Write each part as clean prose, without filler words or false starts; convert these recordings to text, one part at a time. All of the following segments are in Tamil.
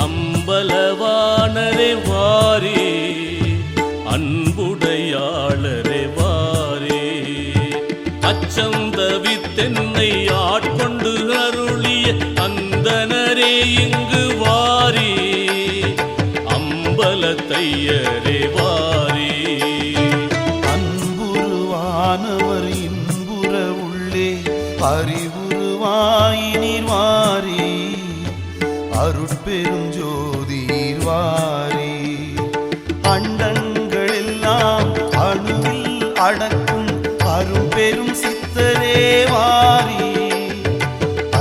அம்பலவாணரே வாரே, அன்புடையாளரே வாரே, அச்சம் தவித்தென்னை ஆட்கொண்டு அருளிய அந்தனரே இங்கு வாரே, அம்பலத்தையரே வாரே. அன்புருவானவர் இன்புற உள்ளே அறிவுருவாயினீர் வாரே, அருட்பெரும் ஜோதிர் வாரே, அண்டங்கள் எல்லாம் அணுவில் அடக்கும் அருட்பெரும் சித்தரே வாரே,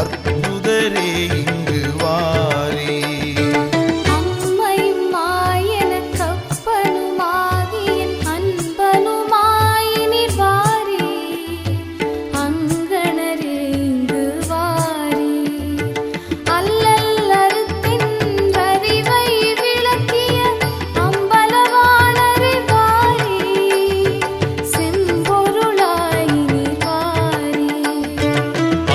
அற்புதரே இங்கு வாரே. அம்மையும் மாயன கப்பனுமாகியன் அன்பனுமாயினீர் வாரே, அங்கணரே இங்கு வாரே, அல்லல்லறுத்தின் அறிவை விளக்கிய அம்பலவாணரே வாரே, செம்பொருளாயினீர் வாரே.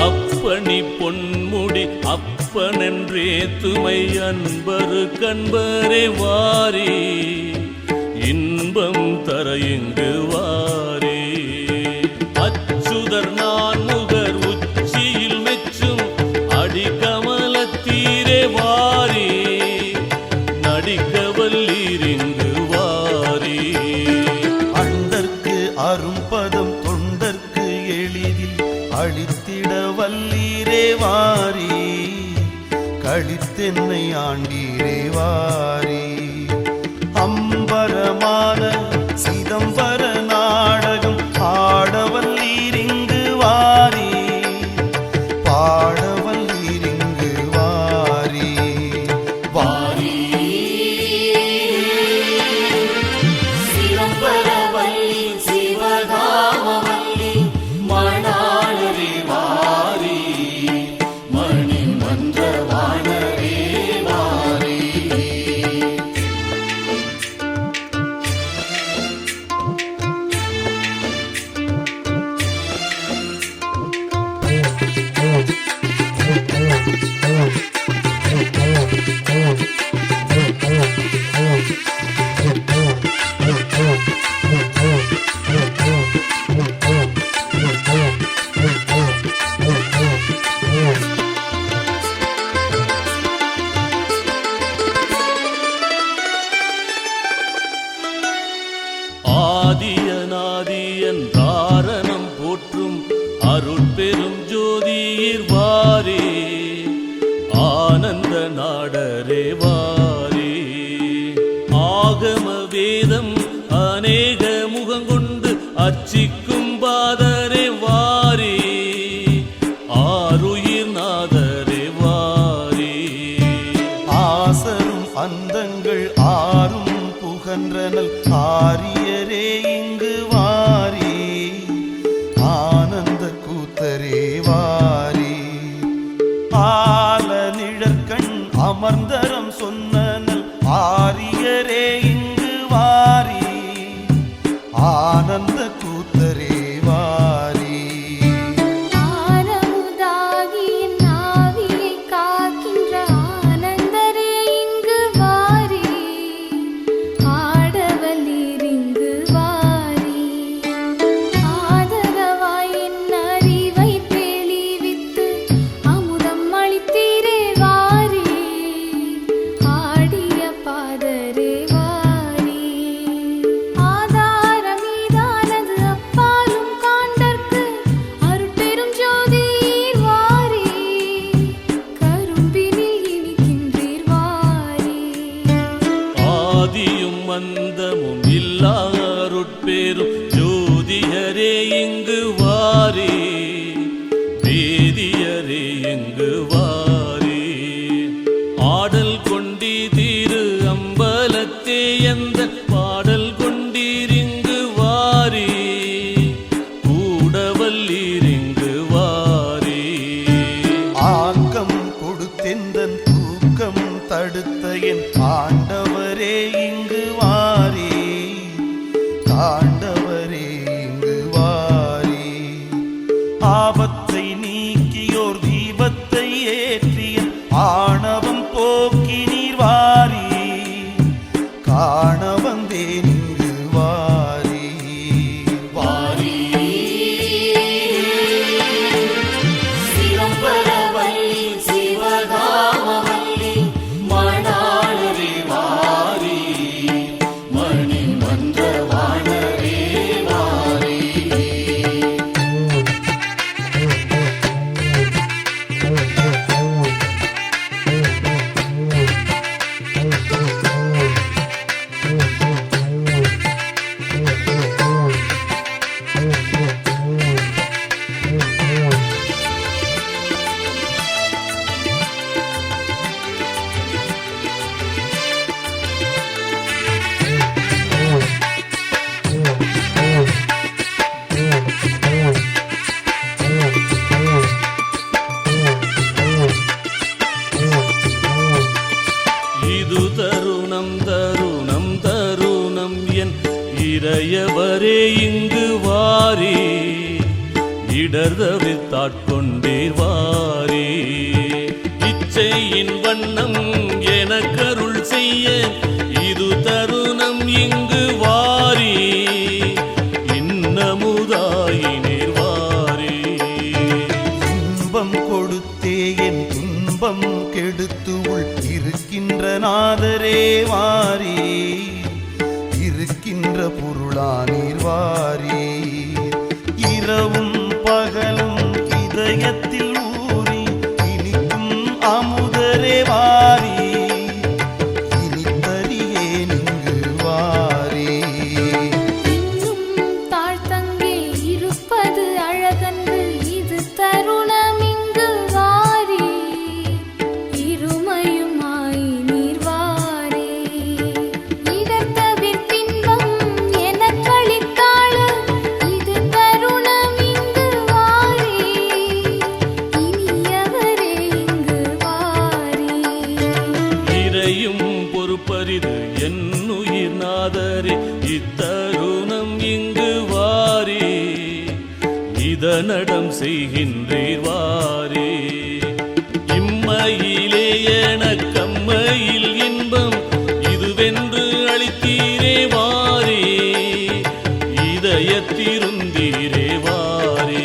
அப்பணி பொன்முடி அப்பனென்றே துமை அன்பரு கண்பரே வாரே, இன்பம் தர இங்கு வாரே, அச்சுதர் நான் முகர் உச்சியில் மெச்சும் அடிகமலத்தீரே வாரே, நடிக்கவல்லீர் இங்கு வாரே. அண்டற்கு அரும்பதம் தொண்டற்கு எளிதில் அளித்திட வல்லீரே வாரே, கழித்தென்னை ஆண்டீரே வாரே, அம்பரமான சிதம்பர நாடகம் ஆடவல்லீரிங்கு வாரே, பாடவல்லீரிங்கு வாரே. வாரே சிதம்பரவல்லி சிவகாமவல்லி மணாளரே வாரே, மணிமன்றவாணரே வாரே. ஆதியநாதியன் தாரணம் போற்றும் அருட்பெரும் ஜோதிர் வாரே, ஆனந்த நாடரே வாரே, ஆகம வேதம் அநேக முகங்கொண்டு அர்ச்சிக்கும் பாதரே வாரே, ஆருயிர் நாதரே வாரே, ஆசரும் அந்தங்கள் ஆறும் புகன்றனல் ஆரியரே இங்கு வாரே, ஆனந்த கூத்தரே வாரே, ஆல நிழற்கண் அமர்ந்தரம் சொன்னனல் ஆரியரே இங்கு வாரே, ஆனந்த கூத்தரே வாரே. ஆரமுதாகியின் ஆவியை காக்கின்ற ஆனந்தரே இங்கு வாரே, ஆடவல்லீர் இங்கு வாரே, ஆதரவாய் என் அறிவை தெளிவித்து அமுதம் அளித்தீரே வாரே, ஆடிய பாதரே வாரே, ஆதாரம் மீதானது அப்பாலும் காண்டற்கு அருட்பெரும் ஜோதிர் வாரே, கரும்பினில் இனிக்கின்றீர் வாரே. ஆதியும் அந்தமும் இல்லா அருட்பெரும் ஜோதியரே இங்கு வாரே, வேதியரே இங்கு வாரே, ஆடல் கொண்டி திரு அம்பலத்தே எந்த பாடல் கொண்டீர் ஆண்டவரே இங்கு வாரி. ஆபத்தை நீக்கியோர் தீபத்தை ஏற்றிய ஆணவம் போக்கி நீர் வாரி. காண வந்தேன் இங்கு வாரி. வாரி சிலம்பரவல்லி சிவகாமவல்லி மணாளரே வாரி. மணி மன்ற வாணரே வாரி. இது தருணம் தருணம் தருணம் என் இறையவரே இங்கு வாரி. இடர்தவித்தாட்கொண்டீர் வாரி. இச்சையின் வண்ணம் எனக்கருள் செய்ய இது தருணம் இங்கு வாரி. இன்னமுதாயினீர் வாரி. இன்பம் கொடுத்தே என் துன்பம் கெடுத்து உள் இருக்கின்ற நாதரே வாரி. இருக்கின்ற பொருளானீர் வாரி. இரவும் பகலும் இதயத்தில் ஊறி இனிக்கும் அமுதரே வாரி. இனித்தறியேன் இங்கு வாரி. இன்னும் தாழ்த்தங்கே இருப்பது அழகன்று இது தருணம் இங்கு வாரி. இருமையுமாய் நீர் வாரி. இடர்தவிர் தின்பம் எனக்களித்தாள இது தருணம் இங்கு வாரி. இனியவரே இங்கு வாரி. இறையும் பொறுப்பரிது என்னுயிர் நாதரே இத்தருணம் இங்கு வாரி. இதனடம் செய்கின்றீர் வாரி. இம்மையிலே எனக்கம்மையில் இன்பம் இதுவென்று அளித்தீரே வாரி. இதயத்திருந்தீரே வாரி.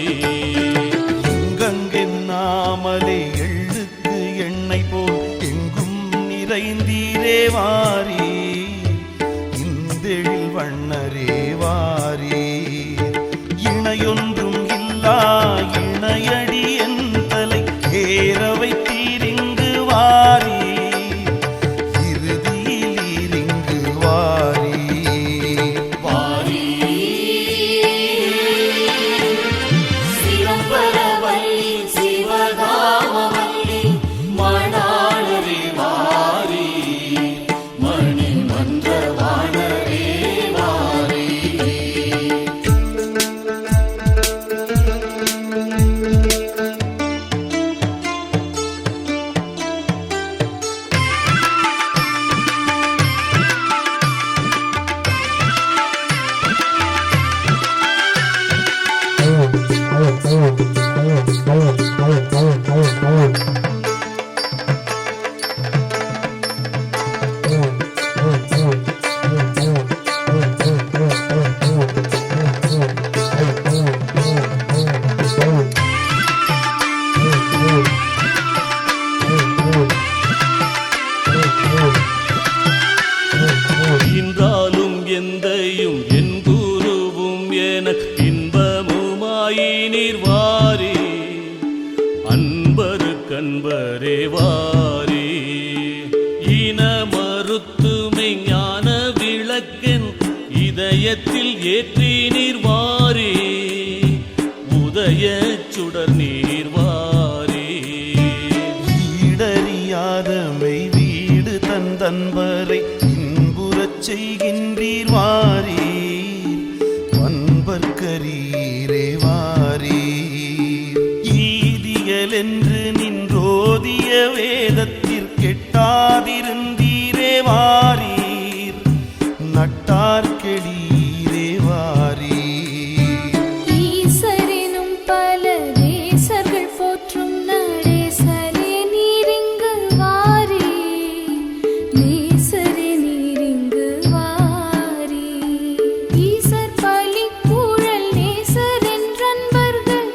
எங்கென்னாமலே எள்ளுக்கு எண்ணெய் போல் எங்கும் நிறைந்தீரே வாரி. இந்தெழில் வண்ணரே வாரி. இணையொன்றும் இல்லா இணையடி என் தலை ஏற வைத்தீரிங்கு வாரி. இறுதியில் இங்கு வாரி. வாரி சிலம்பரவல்லி சிவகாமவல்லி மணாளரே வாரி. மணி மன்ற வாணரே வாரி. இன்றாலும் எந்தையும் என் குருவும் எனக்கு இன்பமுமாயினீர் வாரி. அன்பரு கண்பரே வாரி. இன மறுத்துமை ஞான விளக்கென் இதயத்தில் ஏற்றி நீர் வாரி. உதய சுடர் நீர் வாரி. ஈடறியாதமை வீடு தந்தன்பரை இன்புறச் செய்கின்றீர் வாரி. வன்பர்க்கரீரே வாரி. ஈதியலென்று நின்றோதிய வேதத்திற்கெட்டாதிருந்தீரே வாரீர். நட்டார்க்கெளீரே வாரி. ஈசர் பலி கூழல் நேசர் என்றன்பர்கள்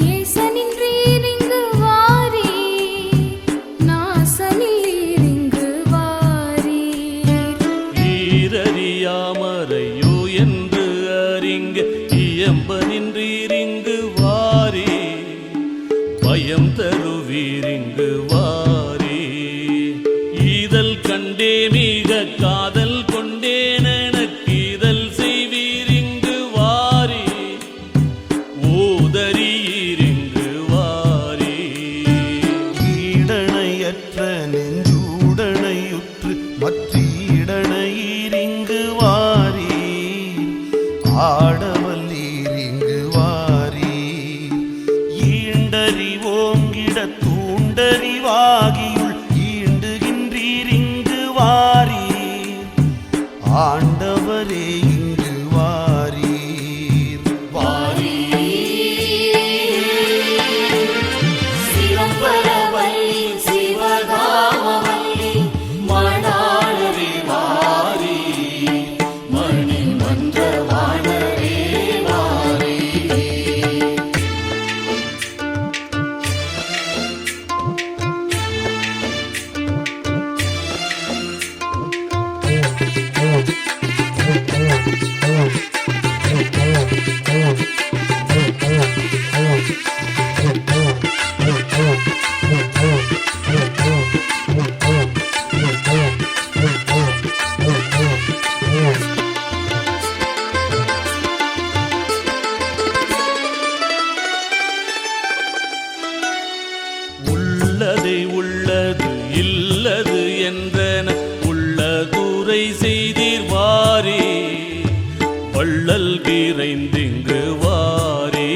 ஏசனின்றீரிங்கு வாரீர் நாசனில்லீரிங்கு வாரீர் ஈரறியாமறையோ என்று அறிங்க இயம்பனின்றீரிங்கு வாரி பயம் தருவீரிங்கு வாரி ஈதல் கண்டே மிக காதல் கொண்டேன் எனக்கு இதழ் செய்வீரிங்கு வாரி ஓதறியீரிங்கு வாரி ஈடணையற்ற நெஞ்சூடணையுற்று மற்றீடணையீரிங்கு வாரீர் ஆடவல்லீரிங்கு வாரீர் ஈண்டறிவோங்கிட தூண்டறிவாகியுள் ஈண்டுகின்றீரிங்கு வாரீர் ஆண்டவரே இங்கு வாரீர் சிவம்பரவல்லி சிவகாமவல்லி மணாளரே வாரி மணி மன்றவாணரே வாரி உள்ளதை உள்ளது இல்லது என்றன உள்ளதுரை செய்தீர் வாரி வள்ளல் விரைந்திங்கு வாரி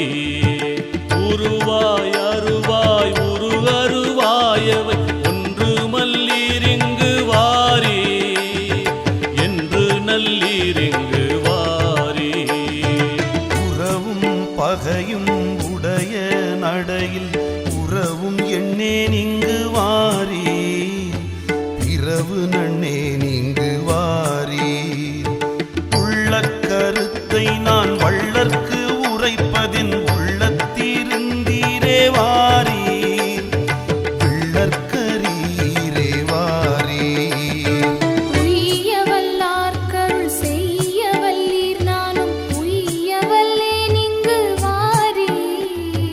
உருவாய் அருவாய் உரு அருவாயவை ஒன்று மல்லீரிங்கு வாரி என்று நல்லீரிங்கு வாரி உறவும் பகையும் உடைய நடையில் உறவும் எண்ணேன் இங்கு வாரீர் பிறவு நன்னேன் இங்கு வாரீர் உள்ள கருத்தை நான் வள்ளற்கு உரைப்பதின் உள்ளத்திருந்தீரே வாரீர் பிள்ளற்கரீரே வாரீர் உய்யவல்லார்க்கருள் செய்யவல்லீர் நானும் உய்யவல்லேன் இங்கு வாரீர்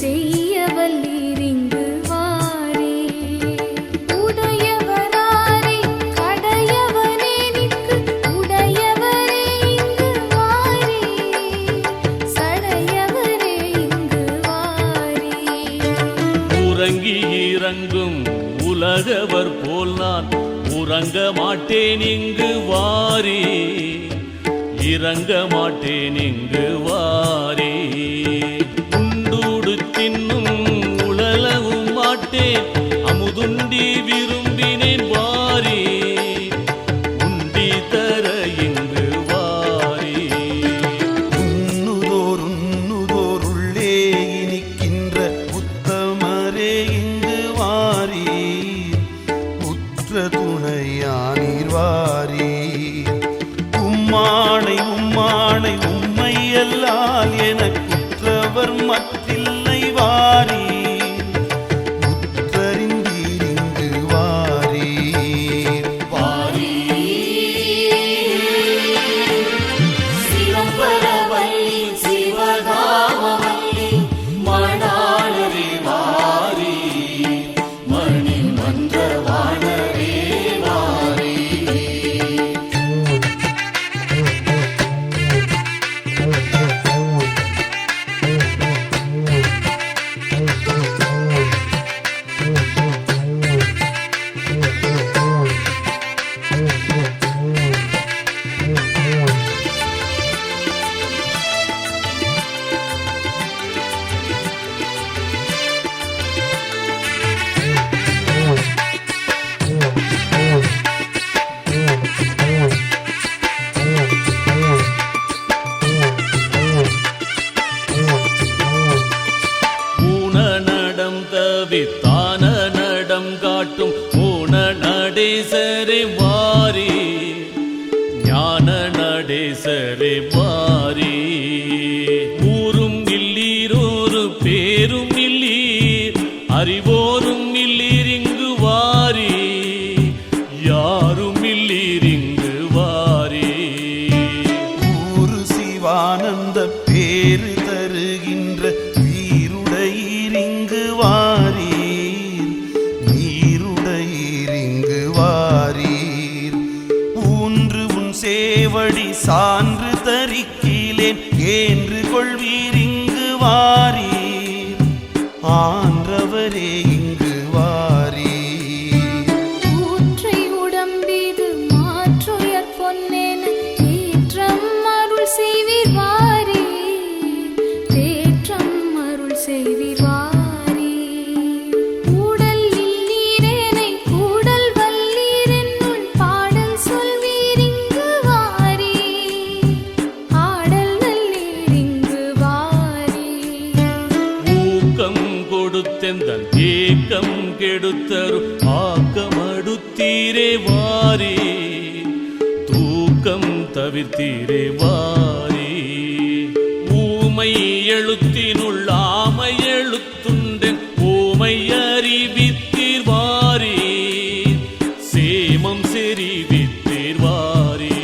செய்யவல்லீர் இங்கு வாரீர் உடையவராரை கடையவனேனிக்கு உடையவரே இங்கு வாரீர் சடையவரே இங்கு வாரீர் உறங்கி இறங்கும் உலகவர் போல் நான் உறங்க மாட்டேன் இங்கு வாரி இறங்க மாட்டேன் இங்கு வாரி உண்டூடு தின்னும் உழலவும் மாட்டேன் அமுதுண்டி விரும்பினேன் வாரி உண்டி தர இங்கு வாரி உண்ணுதோருள்ளே இனிக்கின்ற உத்தமரே இங்கு வாரீர் உற்ற துணையானீர் வாரீர் உம்மானை உம்மானை உம்மையல்லால் எனக்குற்றவர் மற்றில்லை வாரீர் உற்றறிந்தீரிங்கு வாரீர் சிவம்பரவல்லி சிவகாமவல்லி மணாளரே வாரி மணி மன்றவாணரே வாரி வித்தான நடம் காட்டும் பூன நடேசரை வாரி ஞான நடேசரை நேசரே வாரி. ஊரும் இல்லீரோரு பேரும் இல்லீர், அறிவோரும் இல்லீர் இங்கு வாரி. யாரும் இல்லீர் இங்கு வாரி. ஊரு சிவானந்த பேரு தருகின்ற வீருடையீர் இங்கு வாரீர். நீருடையீர் இங்கு வாரீர். ஊன்று உன் சேவடி சான்று தரிக்கிலேன் ஏன்று கொள்வீர் இங்கு வாரீர். ஆன்றவரே இங்கு வாரீர். ஊற்றை உடம்பிது மாற்றுயர் பொன்னேன ஏற்றம் அருள் செய்வீர் வாரீர். தேற்றம் அருள் செய்வீர் வாரீர். கூடல் இல்லீரேனை கூடல் வல்லீர் என்னுள் பாடல் சொல்வீர் இங்கு வாரீர். ஆடல் நல்லீர் இங்கு வாரீர். ஊக்கம் கொடுத்தெந்தன் ஏக்கம் கெடுத்தரு ஆக்கம் அடுத்தீரே வாரி. தூக்கம் தவிர்த்தீரே வாரி. ஊமை எழுத்தினுள் ஆமை எழுத்துண்டென் ஊமை அறிவித்தீர் வாரி. சேமம் செறிவித்தீர் வாரி.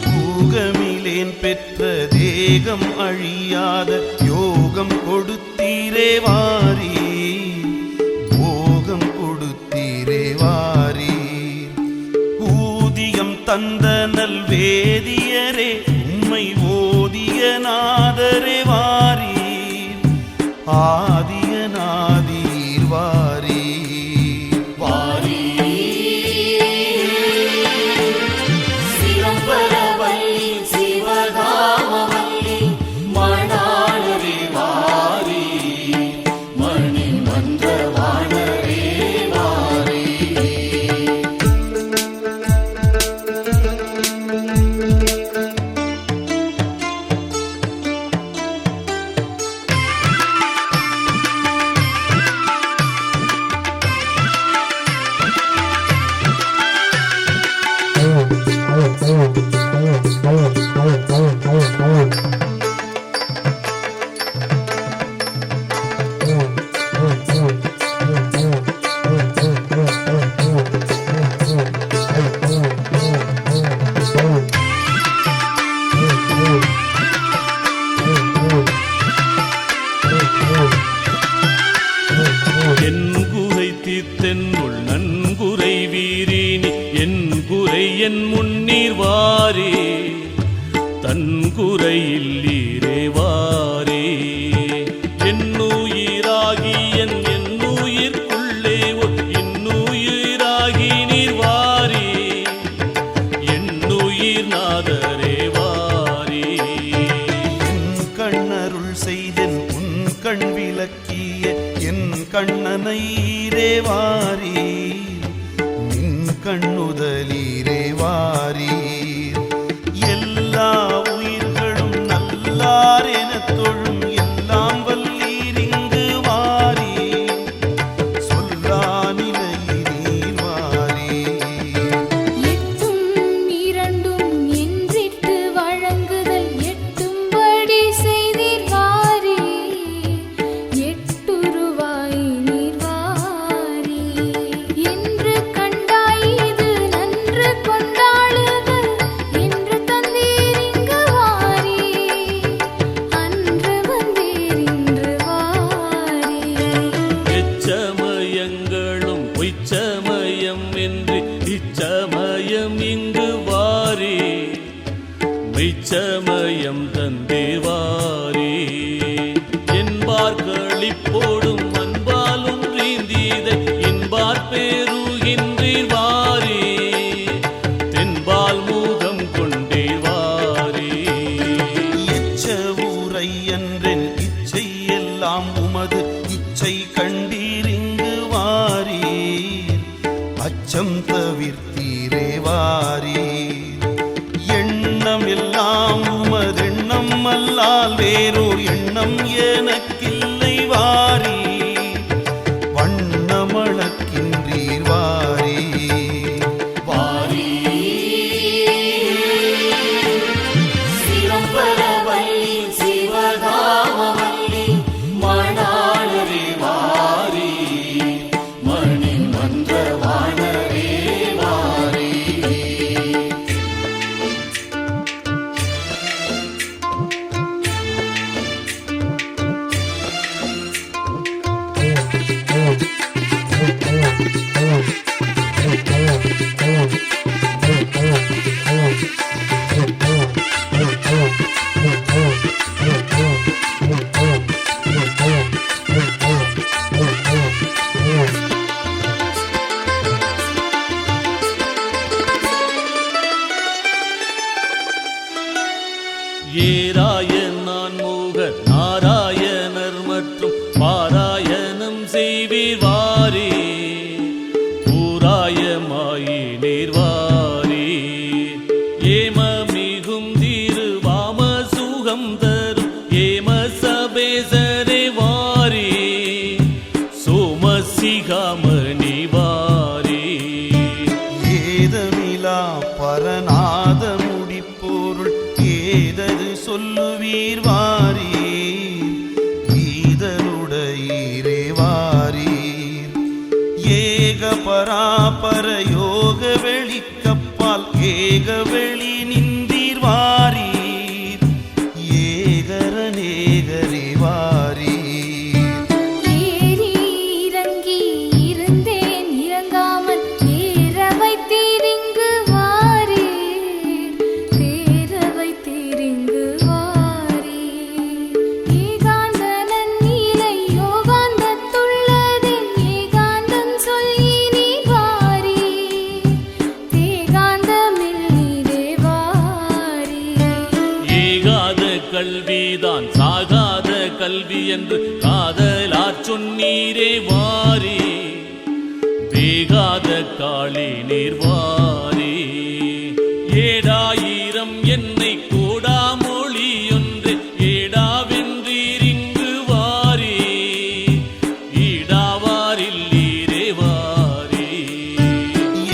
பூகமிலேன் பெற்ற தேகம் அழியாத யோகம் கொடுத்தீரே வாரீர். போகம் கொடுத்தீரே வாரீர். ஊதியம் தந்த நல் வேதியரே உம்மை ஓதிய நாதரே வாரீர். ஆதிய நாதீர் வாரீர். சிலம்பரவல்லி சிவகாமவல்லி மணாளரே வாரி. மணி மன்றவாணரே வாரி. என் குறை தீர்த்தென்னுள் நன்குறை வீரினி என் குறை என் முன்னீர் வாரி. தன் குறை இல்லீரே வாரி. என்னுயிராகி என்னுயிர்க்குள்ளே இன்னுயிராகி நீர் வாரி. என்னுயிர் நாதரே வாரி. என் கண்ணருள் செய்தென் உன் கண் விளக்கிய என் கண்ணனைரே வாரீர். நின் கண்ணுதலீரே வாரீர். எல்லா உயிர்களும் நல்லார் எனத் தொழும் எல்லாம் வல்லீர் இங்கு வாரீர். சொல்லா நிலையினீர் வாரீர். எட்டும் இரண்டும் என்றிட்டு வழங்குதல் எட்டும்படி செய்தீர் வாரீர். எட்டுருவாய் நீர் வாரீர். என்று கண்டாய் இது நன்று கொண்டாளுதல் என்று தந்தீர் இங்கு வாரீர். அன்று வந்தீர் இன்று வாரீர். எச்சமயங்களும் பொய்ச்சமயம் என்று இச்சமயம் இங்கு வாரி. மெய்ச்சமயம் தந்தீர் வாரி. என்பார் களிப்போடும் அன்பாலும் ரீந்தீதை இன்பார் பேருகின்றீர் வாரி. தென்பால் மூகம் கொண்டீர் வாரி. எச்ச ஊரை என்றென் இச்சை எல்லாம் உமது இச்சை கண்டீர் இங்கு வாரீர். அச்சம் தவிர்த்தீரே வாரீர். எண்ணம் எல்லாம் உமதெண்ணம் அல்லால் வேறோர் எண்ணம் எனக்கில்லை வாரீர். வண்ணமளக்கின்றீர் வாரீர். வாரி. ஏராய நான்முகர் நாராயணர் மற்றும் பாராயணம் செய்வீர் வாரே பூராயமாயினீர் வாரே ஏம மிகும் திருவாம சுகம் தரும் ஏம சபேசரே வாரே சோமசிகாமணி வாரே ஏதமிலா பரநாத முடிப்பொருள் ஏதது சொல்லுவீர் வாரீர் ஈதலுடையீரே வாரீர் ஏக பராபர யோக வெளிக்கப்பால் ஏக வெளி நின்றீர் வாரீர் ஏகரநேகரே வாரீர் ஏறி இறங்கி இருந்தேன் இறங்காமல் ஏற வைத்தீரிங்கு வாரீர் தேர வைத்தீரிங்கு வாரீர் ஏகாந்த நன்னீலை யோகாந்தத்துள்ளதென் ஏகாந்தம் சொல்லி நீ வாரீர் தேகாந்தமில் நீரே வாரீர் ஏகாத கல்விதான் சாகாத கல்வி என்று காதலாற் சொன்னீரே வாரே வேகாத காளி நீர் வாரே ஏடாயிரம் என்னை கோடாமொழி ஒன்று ஏடாவென்றீரிங்கு வாரே ஈடாவாரில்லீரே வாரே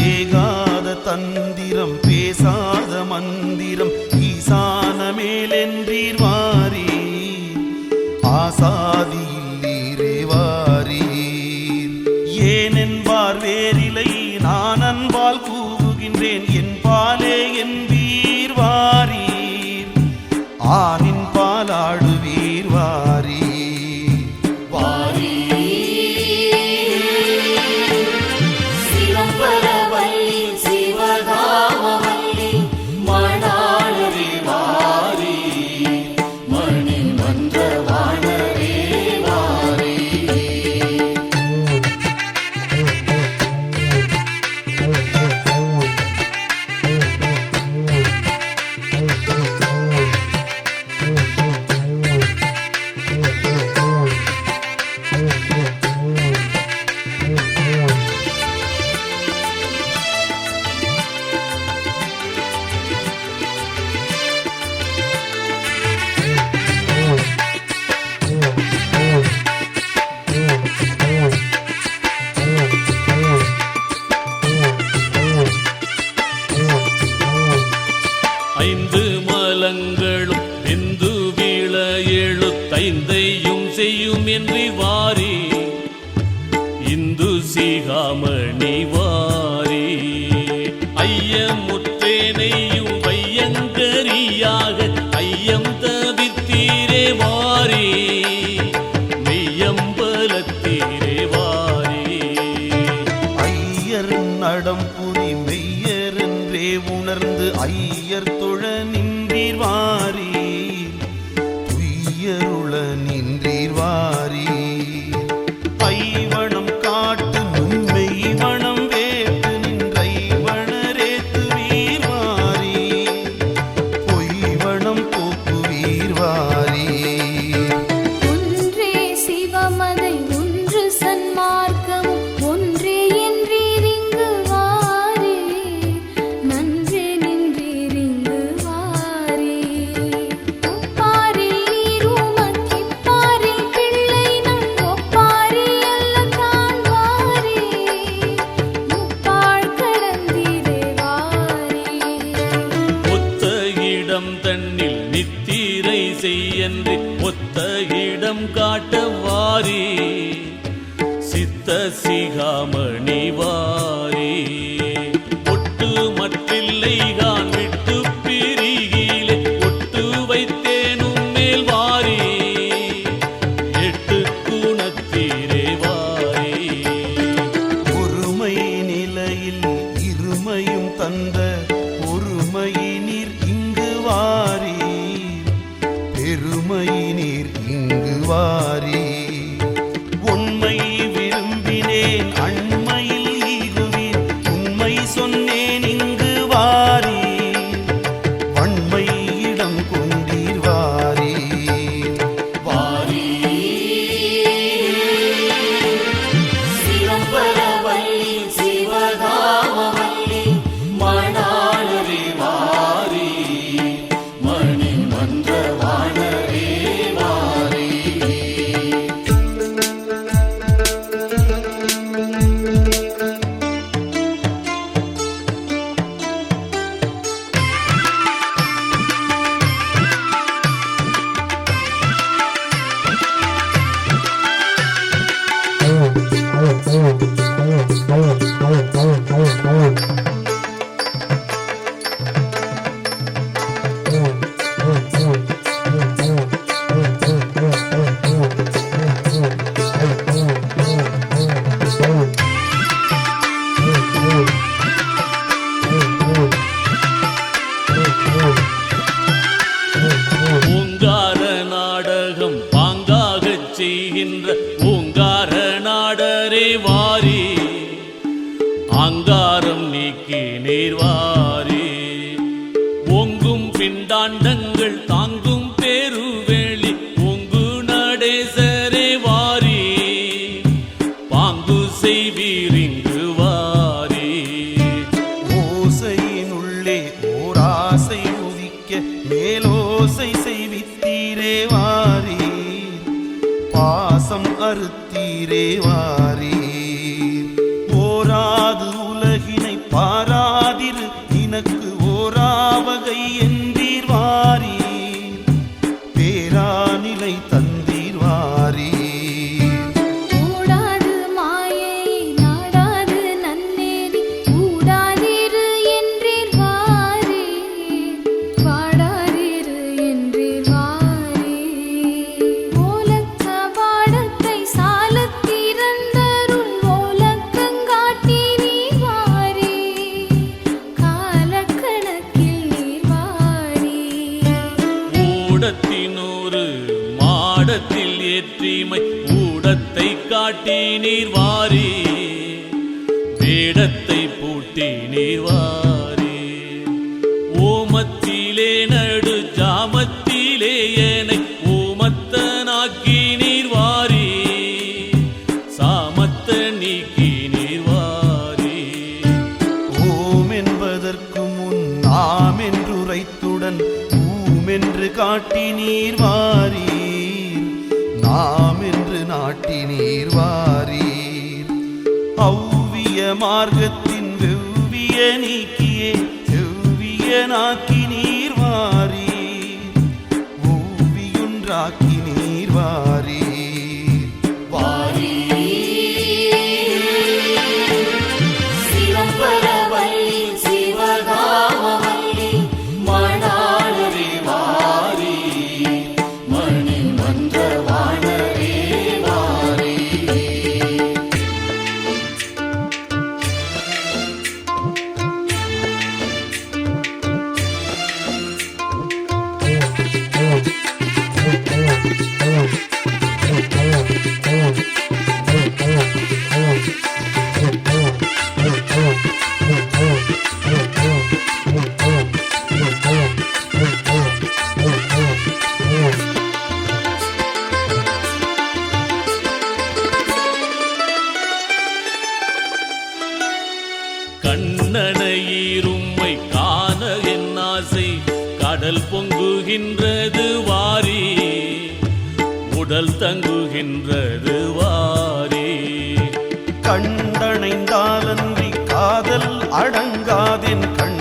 ஏகாத தந்திரம் பேசாத மந்திரம் ஈசான மேலென்றீர் வாரீர் ஆசாதியில்லீரே வாரீர் ஏனென்பார் வேறிலை நான் அன்பால் கூவுகின்றேன் என் பாலே என்பீர் வாரீர் ஆனின் பாலாடுவீர் வாரீர் சிவபரவல்லி சிவகாமவல்லி மணாளரே வாரி மணி மன்றவாணரே வாரி ஐந்து மலங்களும் வெந்து வீழ எழுத்தைந்தையும் செய்யும் என்று வாரி இந்து சிகாமணி வாரி ஐயமுற்றேனையும் வையங்கரியாக ஐயம் தவிர்த்தீரே வாரி மெய்யம்பலத்தீரே வாரி ஐயர் நடம் புரி மெய்யரென்றே உணர்ந்து ஐயர் தொழ நின்றீர் வாரீர் துய்யருள நின்றீர் வாரீர் ஐவனம் காட்டு நுண்மெய்வனம் வேட்டு நின்றைவனரேத்துவீர் வாரீர் பொய்வனம் போக்குவீர் வாரீர் ஒன்றே சிவமதை ஒன்று சன்மார்க்கமும் ஒன்றே என்றீரிங்கு வாரே நன்றே நின்றீரிங்கு வாரே ஒப்பாரில் நீருமக்கிப்பாரில் பிள்ளை நம் ஒப்பாரி அல்ல காண்பாரே முப்பாழ் கடந்தீரே வாரே ஒத்த இடம் தன்னில் நித்திரை செய்யன்று ஒத்த இடம் காட்ட வாரி சித்த சிகாமணி வாரி ஒட்டு மற்றில்லை கான் விட்டு பிரிகிலே ஒட்டு வைத்தேனும் மேல் வாரி எட்டு குணத்தீரே வாரி ஒருமை நிலையில் இருமையும் தந்த ஒருமையினீர் இங்கு வாரீர் பெருமையினீர் இங்கு வாரீர் உண்மை விரும்பினேன் அண்மையில் ஈகுவீர் உண்மை சொன்னேன் இங்கு வாரீர் வன்மை இடம் கொண்டீர் மன்ற வாணரே வாரீர். ஓங்கார நாடகம் பாங்காகச் செய்கின்ற ஓங்கார நாடரே வாரி ஆங்காரம் நீக்கி நீர்வாரி ஓங்கும் பிண்டாண்டங்கள் தாங்கும் பெருவேளி ஓங்கு நடேசரே வாரி பாங்கு செய்வீரிங்கு வாரி ஓசையினுள்ளே ஓராசை உதிக்க மேலோசை செய்வித்தீரே வாரீர் பாசம் அறுத்தீரே வாரீர் ஓராது உலகினை பாராதிரு நினக்கு ஓராவகை என்றீர் வாரீர் பேராநிலை தந்தீர் வாரீர் கூடாது மாயை நாடாது நன்னேறி கூடாதிரு என்றீர் வாரீர் வாடாதிரு என்றீர் வாரீர் ஓலக்க வாடத்தை சாலத் திறந்தருள் ஓலக்கங்காட்டி நீர் வாரீர் காலக்கணக்கில் நீர் வாரீர் ஊடத்தினூறு மாடத்தில் ஏற்றிமை ஊடத்தை காட்டி நீர் வாரி வேடத்தை பூட்டி நீர் வாரி ஓமத்திலே நடு ஜாமத்திலே ஏனை ஓமத்தனாக்கி நீர் வாரி சாமத்த நீக்கி நீர் வாரி ஓம் என்பதற்கு முன் நாம் என்றுரைத்துடன் ஊமென்று காட்டி நீர் வாரீர் நாம் என்று நாட்டி நீர் வாரீர் ஔவிய மார்க்கத்தின் வெவ்விய நீக்கியே செவ்விய நாக்கி நீர் வாரீர் ஓவியொன்றாக்கி நீர் வாரீர் சிவபரவல்லி சிவகாமவல்லி மணாளரே வாரீர் மணி மன்ற வாணரே வாரீர். கண்ணனையிரும்மை காண என் ஆசை கடல் பொங்குகின்றது வாரி உடல் தங்குகின்றது வாரி கண்டணைந்தாலன்றி காதல் அடங்காதென் கண்